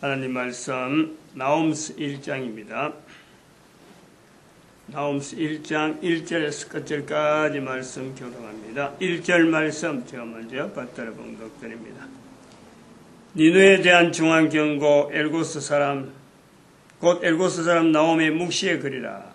하나님 말씀 나홈스 1장입니다. 나홈스 1장 1절에서 끝절까지 말씀 교독합니다. 1절 말씀 제가 먼저 받들어 봉독드립니다. 니느에 대한 중한 경고 엘고스 사람 곧 엘고스 사람 나홈의 묵시의 글이라.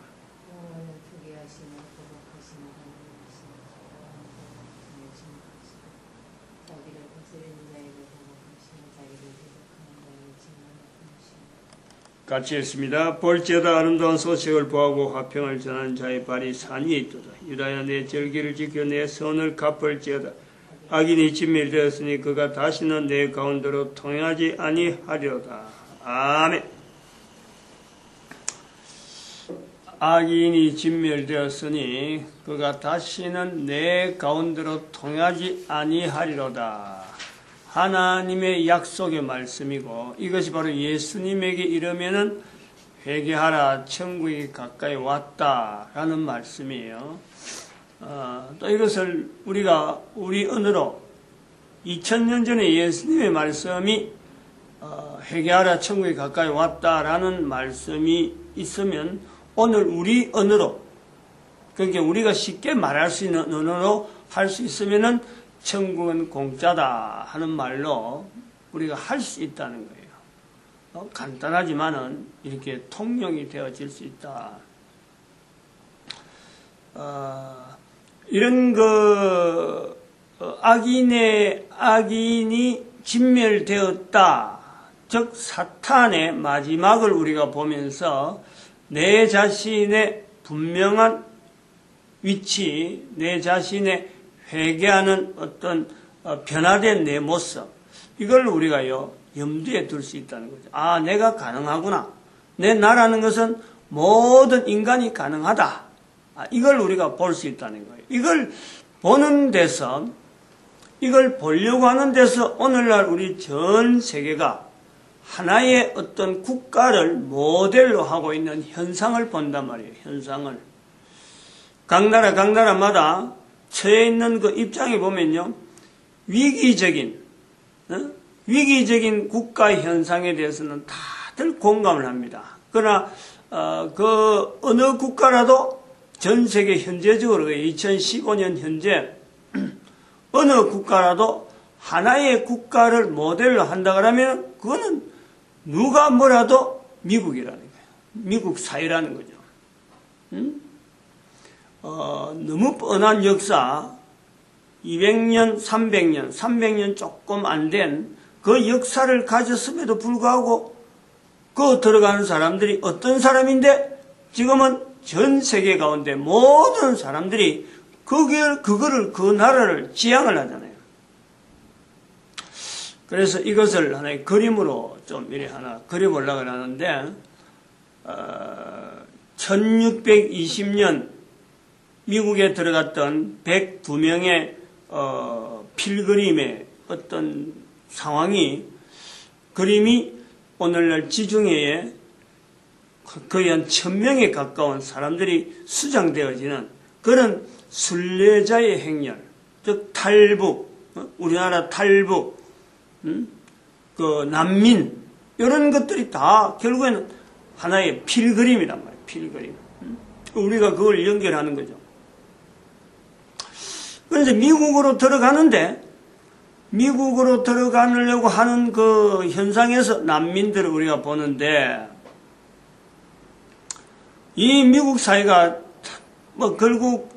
같이 읽습니다. 볼지어다 아름다운 소식을 보하고 화평을 전하는 자의 발이 산 위에 있도다. 유다야 내 절기를 지켜 내 선을 갚을지어다. 악인이 진멸되었으니 그가 다시는 내 가운데로 통행하지 아니하리로다. 아멘. 악인이 진멸되었으니 그가 다시는 내 가운데로 통행하지 아니하리로다. 하나님의 약속의 말씀이고 이것이 바로 예수님에게 이르면은 회개하라 천국이 가까이 왔다라는 말씀이에요. 또 이것을 우리가 우리 언어로 2000년 전에 예수님의 말씀이 회개하라 천국이 가까이 왔다라는 말씀이 있으면 오늘 우리 언어로 그러니까 우리가 쉽게 말할 수 있는 언어로 할 수 있으면은 천국은 공짜다 하는 말로 우리가 할 수 있다는 거예요. 간단하지만은 이렇게 통용이 되어질 수 있다. 이런 악인이 진멸되었다. 즉 사탄의 마지막을 우리가 보면서 내 자신의 분명한 위치, 내 자신의 회개하는 어떤 변화된 내 모습, 이걸 우리가요 염두에 둘 수 있다는 거죠. 아, 내가 가능하구나. 내 나라는 것은 모든 인간이 가능하다. 이걸 우리가 볼 수 있다는 거예요. 이걸 보는 데서, 이걸 보려고 하는 데서 오늘날 우리 전 세계가 하나의 어떤 국가를 모델로 하고 있는 현상을 본단 말이에요. 현상을. 각 나라마다 처해 있는 그 입장에 보면요, 위기적인 국가 현상에 대해서는 다들 공감을 합니다. 그러나 그 어느 국가라도 전 세계 현재적으로 2015년 현재 어느 국가라도 하나의 국가를 모델로 한다 그러면 그거는 누가 뭐라도 미국이라는 거예요. 미국 사회라는 거죠. 너무 뻔한 역사, 200년, 300년 조금 안 된 그 역사를 가졌음에도 불구하고 그 들어가는 사람들이 어떤 사람인데 지금은 전 세계 가운데 모든 사람들이 그 나라를 지향을 하잖아요. 그래서 이것을 하나의 그림으로 좀 이렇게 하나 그려보려고 하는데, 1620년 미국에 들어갔던 102명의 필그림의 어떤 그림이 오늘날 지중해에 거의 한 1000명에 가까운 사람들이 수장되어지는 그런 순례자의 행렬, 즉 탈북, 우리나라 탈북, 그 난민, 이런 것들이 다 결국에는 하나의 필그림이란 말이에요. 필그림. 우리가 그걸 연결하는 거죠. 그래서 미국으로 들어가려고 하는 그 현상에서 난민들을 우리가 보는데, 이 미국 사회가 결국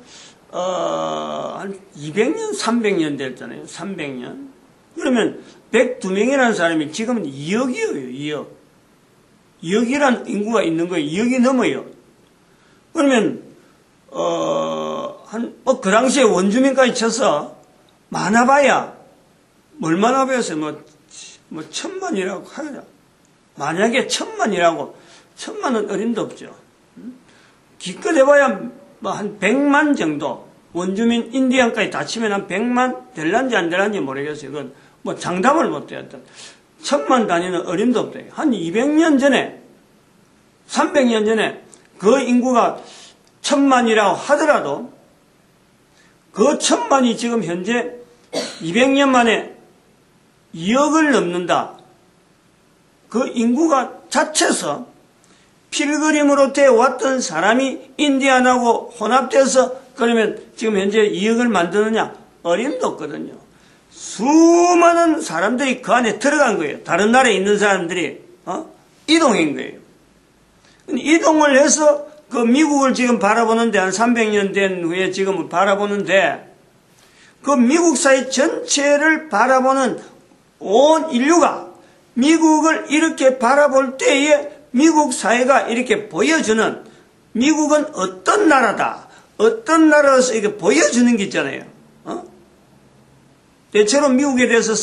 한 200년, 300년 됐잖아요. 300년. 그러면 102명이라는 사람이 지금은 2억이에요. 2억이라는 인구가 있는 거예요. 2억이 넘어요. 그러면 그 당시에 원주민까지 쳐서 많아봐야 얼마나 배웠어요? 뭐 1000만이라고 하자. 만약에 1000만이라고, 1000만은 어림도 없죠. 기껏 해봐야 한 100만 정도, 원주민 인디안까지 다 치면 한 100만 될란지 안 될란지 모르겠어요. 그건 뭐 장담을 못해요. 1000만 단위는 어림도 없다. 한 200년 전에, 300년 전에 그 인구가 1000만이라고 하더라도 그 1000만이 지금 현재 200년 만에 2억을 넘는다. 그 인구가 자체서 필그림으로 되어 왔던 사람이 인디안하고 혼합돼서 그러면 지금 현재 2억을 만드느냐? 어림도 없거든요. 수많은 사람들이 그 안에 들어간 거예요. 다른 나라에 있는 사람들이 이동한 거예요. 이동을 해서 그 미국을 지금 바라보는데 한 300년 된 후에 지금 바라보는데 그 미국 사회 전체를 바라보는 온 인류가 미국을 이렇게 바라볼 때에 미국 사회가 이렇게 보여주는 미국은 어떤 나라다. 어떤 나라로서 이렇게 보여주는 게 있잖아요. 대체로 미국에 대해서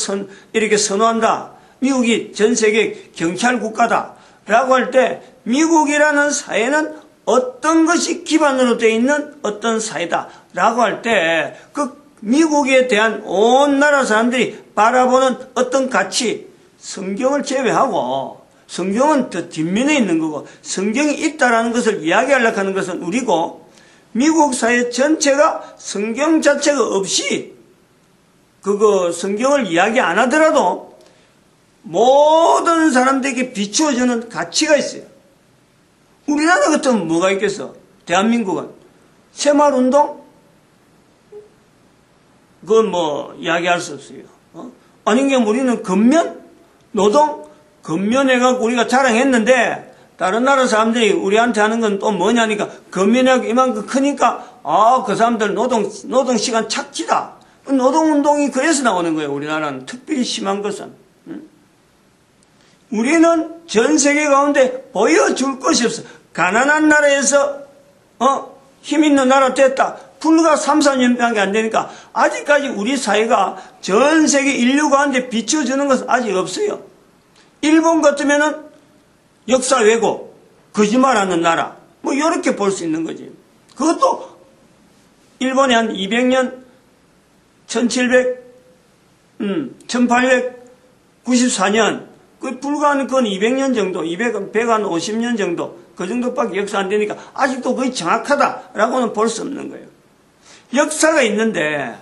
이렇게 선호한다. 미국이 전 세계 경찰 국가다. 라고 할 때 미국이라는 사회는 어떤 것이 기반으로 되어 있는 어떤 사회다. 라고 할 때 그 미국에 대한 온 나라 사람들이 바라보는 어떤 가치, 성경을 제외하고 성경은 더 뒷면에 있는 거고 성경이 있다라는 것을 이야기하려고 하는 것은 우리고 미국 사회 전체가 성경 자체가 없이 그거 성경을 이야기 안 하더라도 모든 사람들에게 비추어주는 가치가 있어요. 우리나라 같으면 뭐가 있겠어? 대한민국은 새마을운동? 그건 뭐 이야기할 수 없어요. 아닌 게 우리는 근면? 노동? 근면해갖고 우리가 자랑했는데 다른 나라 사람들이 우리한테 하는 건 또 뭐냐니까 근면하고 이만큼 크니까 그 사람들 노동시간 착취다. 노동운동이 그래서 나오는 거예요. 우리나라는 특별히 심한 것은. 우리는 전 세계 가운데 보여줄 것이 없어. 가난한 나라에서 힘 있는 나라 됐다. 불과 3, 4년밖에 안 되니까 아직까지 우리 사회가 전 세계 인류 가운데 비춰주는 것은 아직 없어요. 일본 같으면은 역사 왜곡, 거짓말하는 나라, 뭐 이렇게 볼 수 있는 거지. 그것도 일본이 한 200년, 1894년, 그 불과 한 건 200년 정도, 150년 정도, 그 정도밖에 역사 안 되니까 아직도 거의 정확하다라고는 볼 수 없는 거예요. 역사가 있는데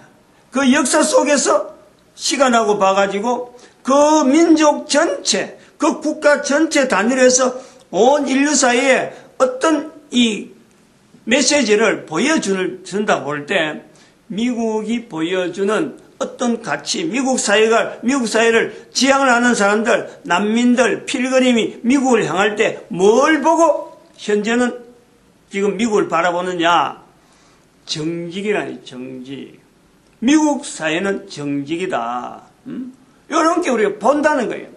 그 역사 속에서 시간하고 봐가지고 그 민족 전체, 그 국가 전체 단위로 해서 온 인류 사이에 어떤 이 메시지를 보여준다고 볼 때 미국이 보여주는 어떤 가치, 미국 사회를 지향을 하는 사람들, 난민들, 필그림이 미국을 향할 때 뭘 보고 현재는 지금 미국을 바라보느냐? 정직이라니, 정직. 미국 사회는 정직이다. 이런 게 우리가 본다는 거예요.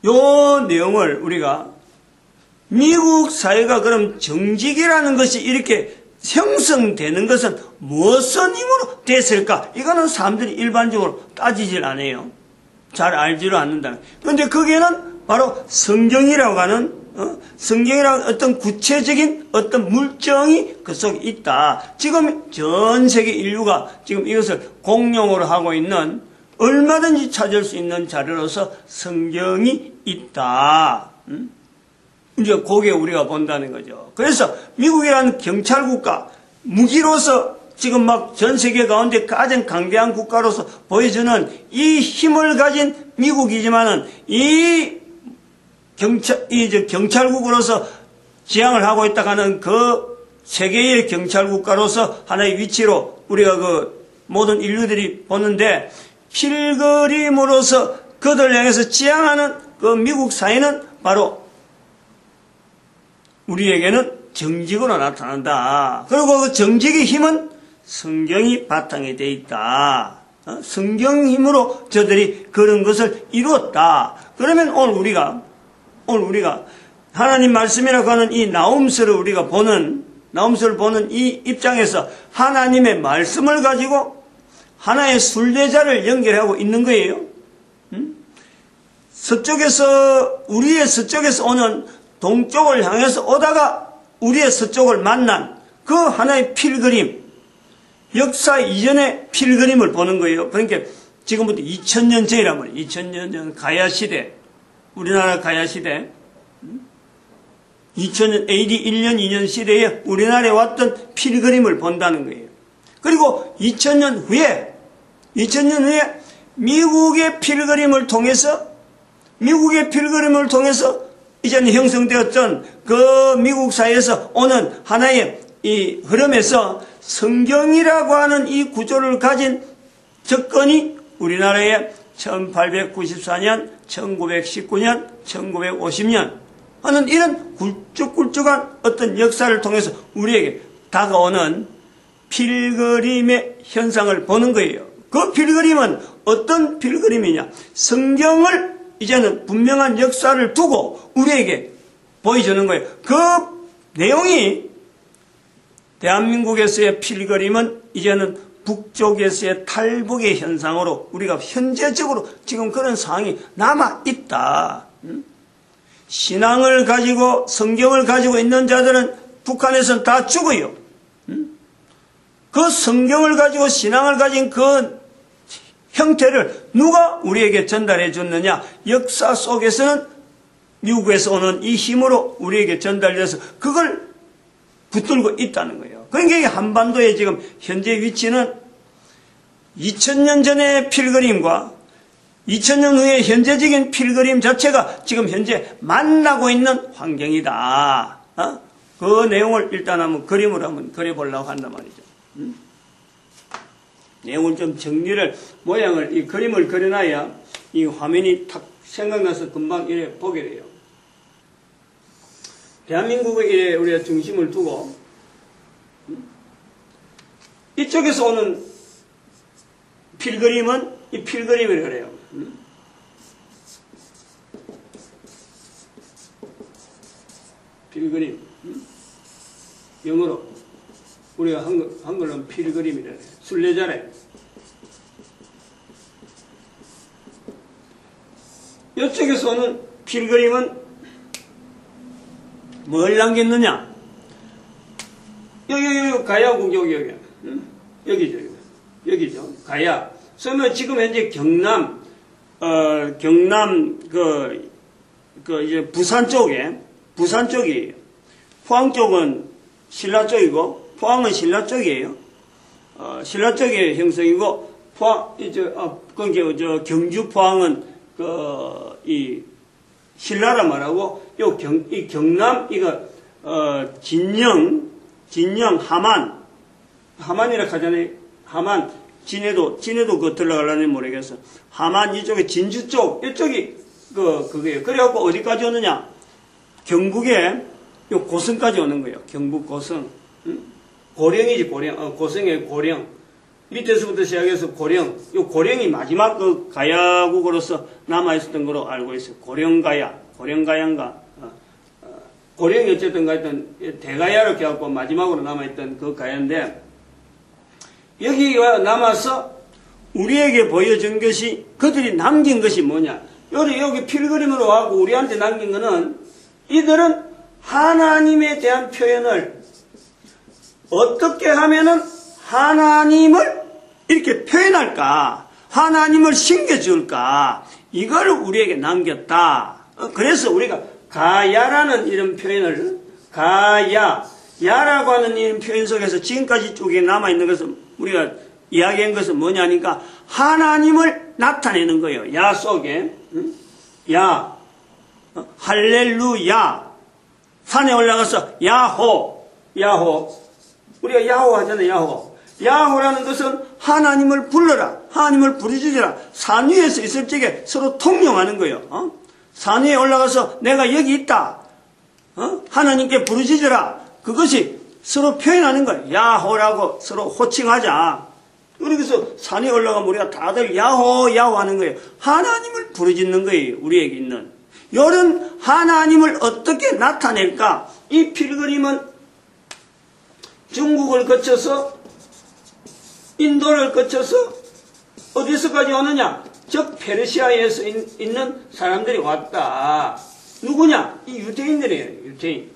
요 내용을 우리가 미국 사회가 그럼 정직이라는 것이 이렇게 형성되는 것은 무엇은 힘으로 됐을까? 이거는 사람들이 일반적으로 따지질 않아요. 잘 알지를 않는다. 그런데 거기에는 바로 성경이라고 하는 성경이라는 어떤 구체적인 어떤 물정이 그 속에 있다. 지금 전 세계 인류가 지금 이것을 공용으로 하고 있는 얼마든지 찾을 수 있는 자료로서 성경이 있다. 이제 그게 우리가 본다는 거죠. 그래서 미국이라는 경찰국가, 무기로서 지금 막 전 세계 가운데 가장 강대한 국가로서 보여주는 이 힘을 가진 미국이지만은 이 경찰국으로서 지향을 하고 있다 하는 그 세계의 경찰국가로서 하나의 위치로 우리가 그 모든 인류들이 보는데 필그림으로서 그들 향해서 지향하는 그 미국 사회는 바로 우리에게는 정직으로 나타난다. 그리고 그 정직의 힘은 성경이 바탕이 되어 있다. 성경 힘으로 저들이 그런 것을 이루었다. 그러면 오늘 우리가 하나님 말씀이라고 하는 이 나움서를 우리가 보는 이 입장에서 하나님의 말씀을 가지고 하나의 순례자를 연결하고 있는 거예요. 우리의 서쪽에서 오는 동쪽을 향해서 오다가 우리의 서쪽을 만난 그 하나의 필그림, 역사 이전의 필그림을 보는 거예요. 그러니까 지금부터 2000년 전이란 말이에요. 2000년 전 가야시대, 우리나라 가야시대, 2000년 AD 1년 2년 시대에 우리나라에 왔던 필그림을 본다는 거예요. 그리고 2000년 후에 미국의 필그림을 통해서 이제는 형성되었던 그 미국 사회에서 오는 하나의 이 흐름에서 성경이라고 하는 이 구조를 가진 접근이 우리나라의 1894년, 1919년, 1950년 하는 이런 굵직굵직한 어떤 역사를 통해서 우리에게 다가오는 필그림의 현상을 보는 거예요. 그 필그림은 어떤 필그림이냐? 성경을 이제는 분명한 역사를 두고 우리에게 보여주는 거예요. 그 내용이 대한민국에서의 필그림은 이제는 북쪽에서의 탈북의 현상으로 우리가 현재적으로 지금 그런 상황이 남아있다. 신앙을 가지고 성경을 가지고 있는 자들은 북한에서는 다 죽어요. 그 성경을 가지고 신앙을 가진 그 형태를 누가 우리에게 전달해 줬느냐? 역사 속에서는 미국에서 오는 이 힘으로 우리에게 전달돼서 그걸 붙들고 있다는 거예요. 그러니까 한반도의 지금 현재 위치는 2000년 전의 필그림과 2000년 후의 현재적인 필그림 자체가 지금 현재 만나고 있는 환경이다. 그 내용을 일단 한번 그림으로 한번 그려보려고 한단 말이죠. 내용을 좀 정리를, 모양을, 이 그림을 그려놔야 이 화면이 탁 생각나서 금방 이래 보게 돼요. 대한민국에 우리가 중심을 두고 이쪽에서 오는 필그림은 이 필그림이라고 그래요. 필그림. 영어로 우리가 한글로는 필그림이라 해요. 순례자래. 이쪽에서 오는 필그림은 뭘 남겼느냐? 여기 가야국 여기죠. 가야. 그러면 지금 현재 경남 이제 부산 쪽이에요. 포항 쪽은 신라 쪽이고, 포항은 신라 쪽이에요. 신라 쪽의 형성이고, 경주 포항은 이 신라라 말하고, 이 경남, 진영, 하만이라 하잖아요. 하만, 진해도 그거 들어가려니 모르겠어. 하만 이쪽에 진주 쪽, 이쪽이 그거예요. 그래갖고 어디까지 오느냐? 경북에 요 고성까지 오는 거예요. 경북 고성. 고령이지, 고령. 고성의 고령. 밑에서부터 시작해서 고령. 요 고령이 마지막 그 가야국으로서 남아있었던 거로 알고 있어요. 고령가야인가. 고령이 어쨌든 가였던 대가야로 해갖고 마지막으로 남아있던 그 가야인데, 여기가 남아서 우리에게 보여준 것이, 그들이 남긴 것이 뭐냐? 여기 필그림으로 하고 우리한테 남긴 거는, 이들은 하나님에 대한 표현을 어떻게 하면은 하나님을 이렇게 표현할까? 하나님을 심겨줄까? 이걸 우리에게 남겼다. 그래서 우리가 가야라는 이런 표현을, 야라고 하는 이런 표현 속에서 지금까지 쭉 남아있는 것은 우리가 이야기한 것은 뭐냐니까 하나님을 나타내는 거예요. 야 속에. 야. 할렐루야. 산에 올라가서 야호. 우리가 야호 하잖아요. 야호라는 것은 하나님을 불러라. 하나님을 부르짖으라. 산 위에서 있을 적에 서로 통용하는 거예요. 산 위에 올라가서 내가 여기 있다. 하나님께 부르짖으라. 그것이 서로 표현하는 거예요. 야호라고 서로 호칭하자. 그래서 산에 올라가면 우리가 다들 야호 하는 거예요. 하나님을 부르짖는 거예요. 우리에게 있는. 이런 하나님을 어떻게 나타낼까? 이 필그림은 중국을 거쳐서 인도를 거쳐서 어디서까지 오느냐? 즉 페르시아에서 있는 사람들이 왔다. 누구냐? 이 유대인들이에요. 유대인.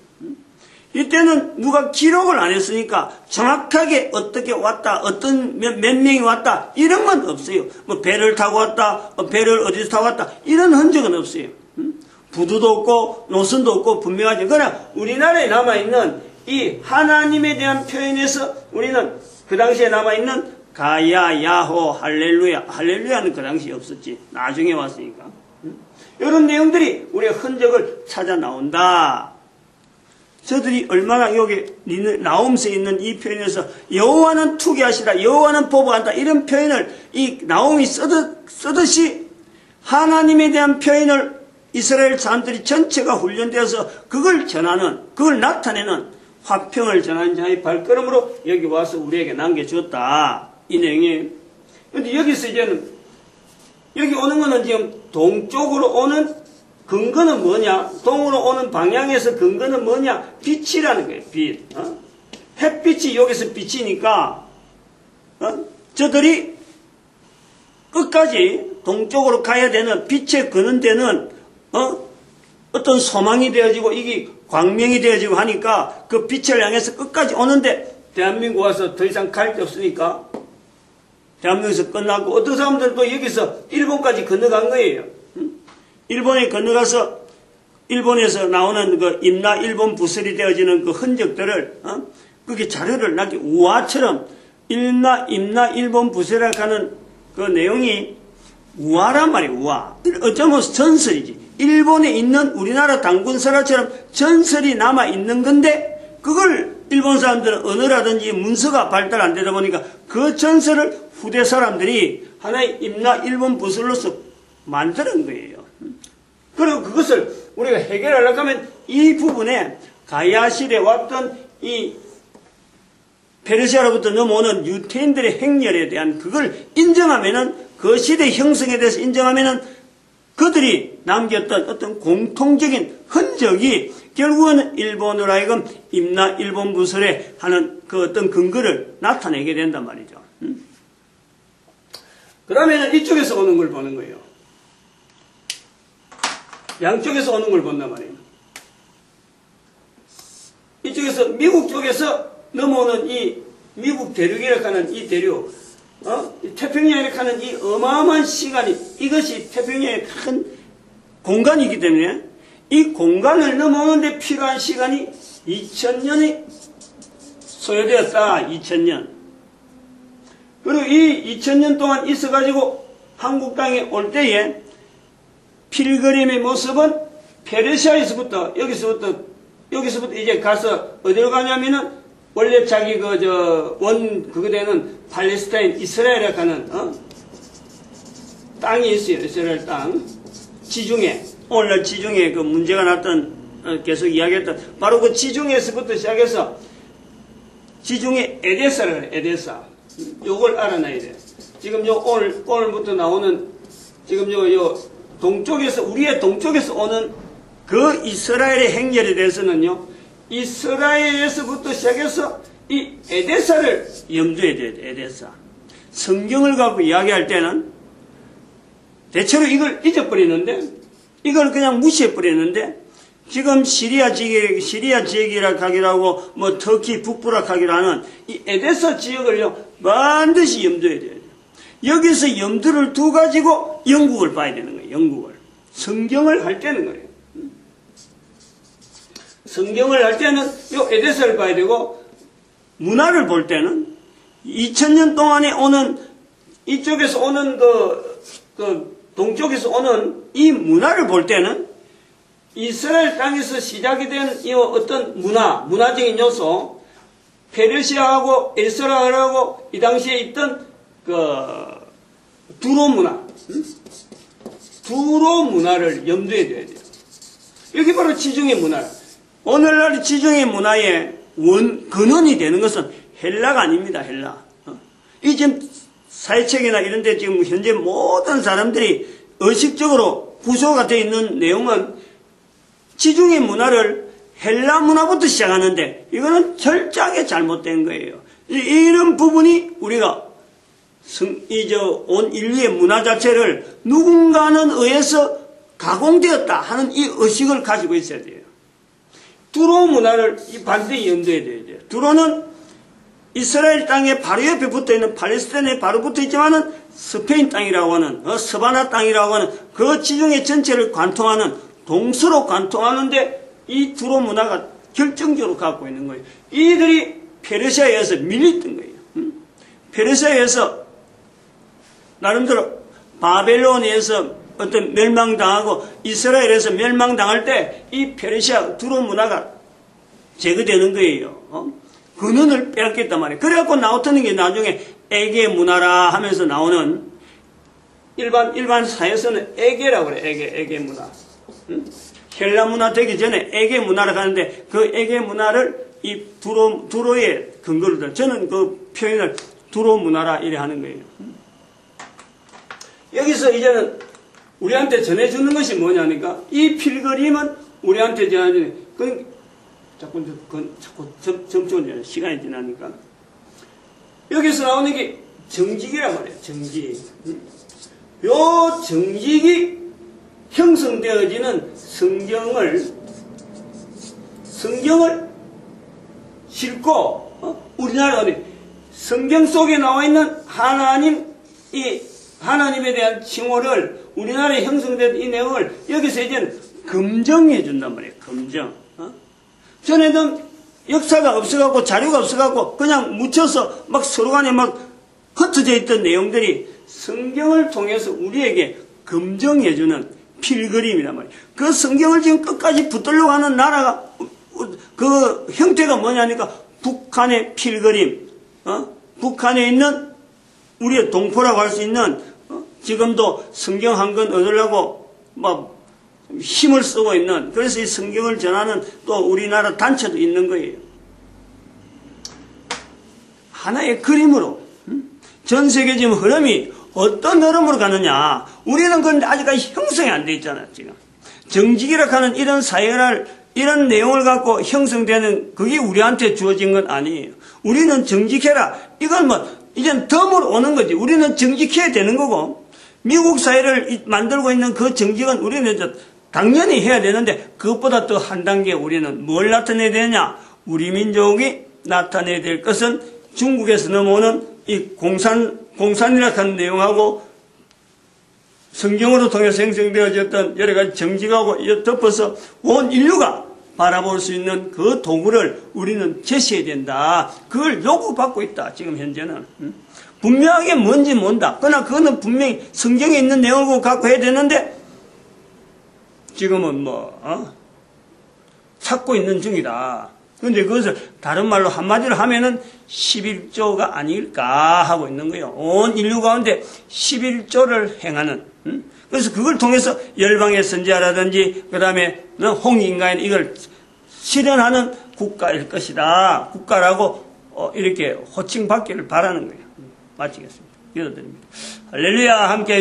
이때는 누가 기록을 안 했으니까 정확하게 어떻게 왔다, 어떤 몇 명이 왔다 이런 건 없어요. 뭐 배를 타고 왔다, 배를 어디서 타고 왔다 이런 흔적은 없어요. 부두도 없고 노선도 없고 분명하죠. 그러나 우리나라에 남아있는 이 하나님에 대한 표현에서 우리는 그 당시에 남아있는 가야, 야호, 할렐루야. 할렐루야는 그 당시에 없었지. 나중에 왔으니까. 이런 내용들이 우리의 흔적을 찾아 나온다. 저들이 얼마나 여기 나홈스에 있는 이 표현에서 여호와는 투기하시다, 여호와는 보복한다, 이런 표현을 이 나홈이 쓰듯이 하나님에 대한 표현을 이스라엘 사람들이 전체가 훈련되어서 그걸 전하는, 그걸 나타내는 화평을 전하는 자의 발걸음으로 여기 와서 우리에게 남겨주었다. 이 내용이. 근데 여기서 이제는, 여기 오는 거는 지금 동쪽으로 오는 근거는 뭐냐? 동으로 오는 방향에서 근거는 뭐냐? 빛이라는 거예요, 빛. 햇빛이 여기서 비치니까, 저들이 끝까지 동쪽으로 가야 되는, 빛에 거는 데는, 어떤 소망이 되어지고, 이게 광명이 되어지고 하니까, 그 빛을 향해서 끝까지 오는데, 대한민국 와서 더 이상 갈 데 없으니까, 대한민국에서 끝나고, 어떤 사람들도 여기서 일본까지 건너간 거예요. 일본에 건너가서, 일본에서 나오는 그 임나 일본 부설이 되어지는 그 흔적들을, 그게 자료를 남기, 우화처럼, 임나 일본 부설이라고 하는 그 내용이 우화란 말이에요, 우화. 어쩌면 전설이지. 일본에 있는 우리나라 당군설화처럼 전설이 남아있는 건데, 그걸 일본 사람들은 언어라든지 문서가 발달 안 되다 보니까 그 전설을 후대 사람들이 하나의 임나 일본 부설로서 만드는 거예요. 그리고 그것을 우리가 해결하려고 하면 이 부분에 가야실에 왔던 이 페르시아로부터 넘어오는 유태인들의 행렬에 대한 그걸 인정하면은, 그 시대 형성에 대해서 인정하면은 그들이 남겼던 어떤 공통적인 흔적이 결국은 일본으로 하여금 임나 일본 부설에 하는 그 어떤 근거를 나타내게 된단 말이죠. 그러면 이쪽에서 오는 걸 보는 거예요. 양쪽에서 오는 걸 본단 말이에요. 이쪽에서 미국 쪽에서 넘어오는 이 미국 대륙이라고 하는 이 대륙, 태평양이라고 하는 이 어마어마한 시간이, 이것이 태평양의 큰 공간이기 때문에 이 공간을 넘어오는데 필요한 시간이 2000년이 소요되었다. 2000년. 그리고 이 2000년 동안 있어가지고 한국 땅에 올 때에 필그림의 모습은 페르시아에서부터, 여기서부터 이제 가서 어디로 가냐면은 원래 자기 그거 되는 팔레스타인 이스라엘이라고 하는, 땅이 있어요. 이스라엘 땅. 지중해. 오늘날 지중해 그 문제가 났던, 계속 이야기했던, 바로 그 지중해에서부터 시작해서 지중해 에데사를 그래, 에데사. 요걸 알아놔야 돼. 지금 오늘부터 나오는, 지금 동쪽에서, 우리의 동쪽에서 오는 그 이스라엘의 행렬에 대해서는요, 이스라엘에서부터 시작해서 이 에데사를 염두에 둬야 돼, 에데사. 성경을 갖고 이야기할 때는 대체로 이걸 잊어버리는데, 이걸 그냥 무시해버리는데, 지금 시리아 지역이라 하기로 하고, 뭐, 터키 북부라 하기로 하는 이 에데사 지역을요, 반드시 염두에 둬야 돼요. 여기서 염두를 두가지고 영국을 봐야 되는 거예요, 영국을. 성경을 할 때는 그래요. 성경을 할 때는 요 에데사를 봐야 되고, 문화를 볼 때는 2000년 동안에 오는, 이쪽에서 오는 동쪽에서 오는 이 문화를 볼 때는 이스라엘 땅에서 시작이 된 이 어떤 문화적인 요소, 페르시아하고 에스라엘하고 이 당시에 있던 두로 문화, 두로 문화를 염두에 둬야 돼요. 여기 바로 지중해 문화. 오늘날 지중해 문화의 근원이 되는 것은 헬라가 아닙니다, 헬라. 이 지금 사회책이나 이런 데 지금 현재 모든 사람들이 의식적으로 구조가 되어 있는 내용은 지중해 문화를 헬라 문화부터 시작하는데, 이거는 철저하게 잘못된 거예요. 이런 부분이 우리가 온 인류의 문화 자체를 누군가는 의해서 가공되었다 하는 이 의식을 가지고 있어야 돼요. 두로 문화를 반드시 염두에 둬야 돼요. 두로는 이스라엘 땅에 바로 옆에 붙어 있는 팔레스타인에 바로 붙어 있지만은 스페인 땅이라고 하는, 서바나 땅이라고 하는 그 지중해 전체를 관통하는, 동서로 관통하는데 이 두로 문화가 결정적으로 갖고 있는 거예요. 이들이 페르시아에 의해서 밀렸던 거예요. 페르시아에서 나름대로 바벨론에서 어떤 멸망당하고 이스라엘에서 멸망당할 때 이 페르시아 두로 문화가 제거되는 거예요. 근원을 빼앗겼단 말이에요. 그래갖고 나오는 게 나중에 에게 문화라 하면서 나오는 일반 사회에서는 에게라고 그래. 에게 문화. 헬라 문화 되기 전에 에게 문화라고 하는데 그 에게 문화를 이 두로의 근거로 든 저는 그 표현을 두로 문화라 이래 하는 거예요. 여기서 이제는 우리한테 전해주는 것이 뭐냐니까 이 필그림은 우리한테 전해주는 자꾸 점점 시간이 지나니까 여기서 나오는 게 정직이란 말이에요. 정직. 요 정직이 형성되어지는 성경을 싣고 우리나라 성경 속에 나와 있는 하나님에 대한 칭호를 우리나라에 형성된 이 내용을 여기서 이제는 검증해 준단 말이에요. 검증. 전에는 역사가 없어갖고 자료가 없어갖고 그냥 묻혀서 막 서로 간에 막 흩어져 있던 내용들이 성경을 통해서 우리에게 검증해주는 필그림이란 말이에요. 그 성경을 지금 끝까지 붙들려고 하는 나라가 그 형태가 뭐냐니까 북한의 필그림, 북한에 있는 우리의 동포라고 할 수 있는 지금도 성경 한 권 얻으려고 막 힘을 쓰고 있는 그래서 이 성경을 전하는 또 우리나라 단체도 있는 거예요. 하나의 그림으로 전 세계 지금 흐름이 어떤 흐름으로 가느냐 우리는 그런데 아직까지 형성이 안 돼 있잖아요. 지금 정직이라고 하는 이런 사회를 이런 내용을 갖고 형성되는 그게 우리한테 주어진 건 아니에요. 우리는 정직해라 이건 뭐 이젠 덤으로 오는 거지. 우리는 정직해야 되는 거고 미국 사회를 만들고 있는 그 정직은 우리는 당연히 해야 되는데 그것보다 더 한 단계 우리는 뭘 나타내야 되느냐. 우리 민족이 나타내야 될 것은 중국에서 넘어오는 이 공산이라고 하는 내용하고 성경으로 통해서 형성되어졌던 여러 가지 정직하고 덮어서 온 인류가 바라볼 수 있는 그 도구를 우리는 제시해야 된다. 그걸 요구받고 있다. 지금 현재는. 분명하게 뭔지 모른다. 그러나 그거는 분명히 성경에 있는 내용을 갖고 해야 되는데 지금은 찾고 있는 중이다. 그런데 그것을 다른 말로 한마디로 하면은 11조가 아닐까 하고 있는 거예요. 온 인류 가운데 11조를 행하는. 그래서 그걸 통해서 열방의 선지자라든지 그 다음에 홍익인간 이걸 실현하는 국가일 것이다. 국가라고 이렇게 호칭받기를 바라는 거예요. 마치겠습니다. 기도드립니다. 할렐루야 함께